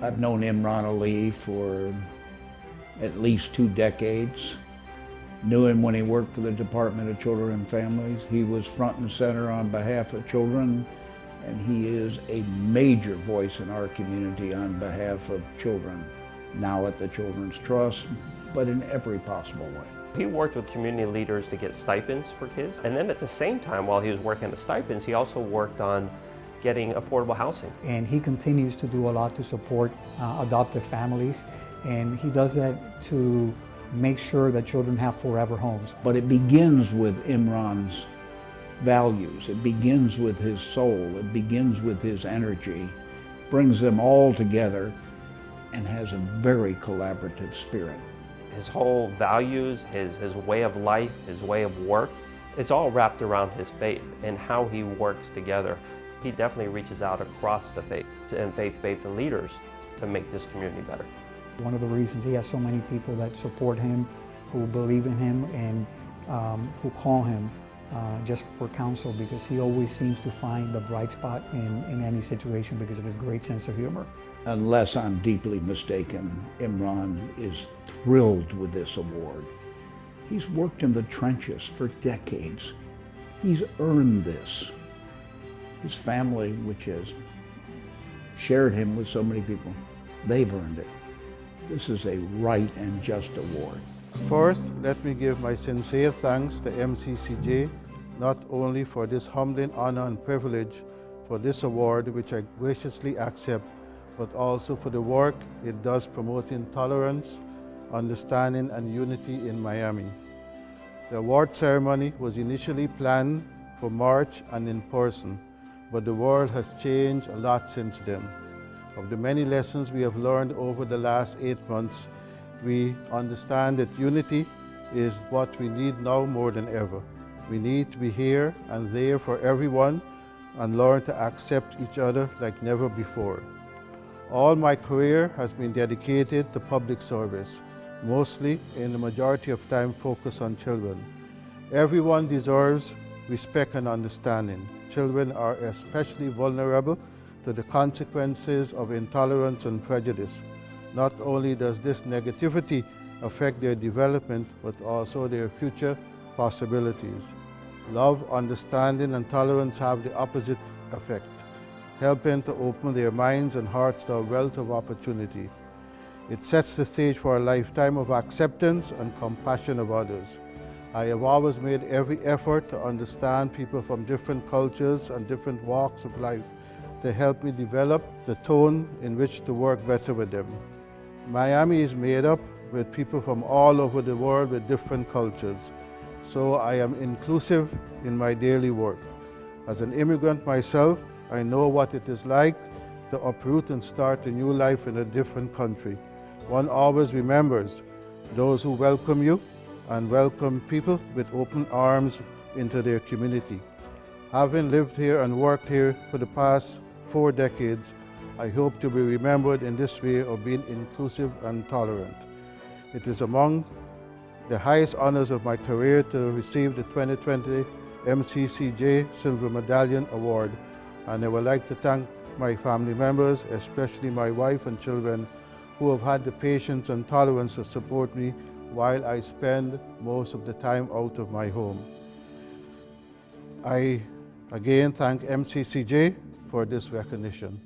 I've known Imran Ali for at least 2 decades. Knew him when he worked for the Department of Children and Families. He was front and center on behalf of children, and he is a major voice in our community on behalf of children, now at the Children's Trust, but in every possible way. He worked with community leaders to get stipends for kids, and then at the same time, while he was working on the stipends, he also worked on getting affordable housing. And he continues to do a lot to support adoptive families, and he does that to make sure that children have forever homes. But it begins with Imran's values. It begins with his soul. It begins with his energy, brings them all together, and has a very collaborative spirit. His whole values, his way of life, his way of work, it's all wrapped around his faith and how he works together. He definitely reaches out across the faith and faith-based leaders to make this community better. One of the reasons he has so many people that support him, who believe in him, and who call him just for counsel, because he always seems to find the bright spot in any situation because of his great sense of humor. Unless I'm deeply mistaken, Imran is thrilled with this award. He's worked in the trenches for decades. He's earned this. His family, which has shared him with so many people, they've earned it. This is a right and just award. First, let me give my sincere thanks to MCCJ, not only for this humbling honor and privilege for this award, which I graciously accept, but also for the work it does promoting tolerance, understanding, and unity in Miami. The award ceremony was initially planned for March and in person, but the world has changed a lot since then. Of the many lessons we have learned over the last 8 months, we understand that unity is what we need now more than ever. We need to be here and there for everyone and learn to accept each other like never before. All my career has been dedicated to public service, mostly in the majority of time focused on children. Everyone deserves respect and understanding. Children are especially vulnerable to the consequences of intolerance and prejudice. Not only does this negativity affect their development, but also their future possibilities. Love, understanding, and tolerance have the opposite effect, helping to open their minds and hearts to a wealth of opportunity. It sets the stage for a lifetime of acceptance and compassion of others. I have always made every effort to understand people from different cultures and different walks of life to help me develop the tone in which to work better with them. Miami is made up with people from all over the world with different cultures, so I am inclusive in my daily work. As an immigrant myself, I know what it is like to uproot and start a new life in a different country. One always remembers those who welcome you and welcome people with open arms into their community. Having lived here and worked here for the past 4 decades, I hope to be remembered in this way of being inclusive and tolerant. It is among the highest honors of my career to receive the 2020 MCCJ Silver Medallion Award, and I would like to thank my family members, especially my wife and children, who have had the patience and tolerance to support me while I spend most of the time out of my home. I again thank MCCJ for this recognition.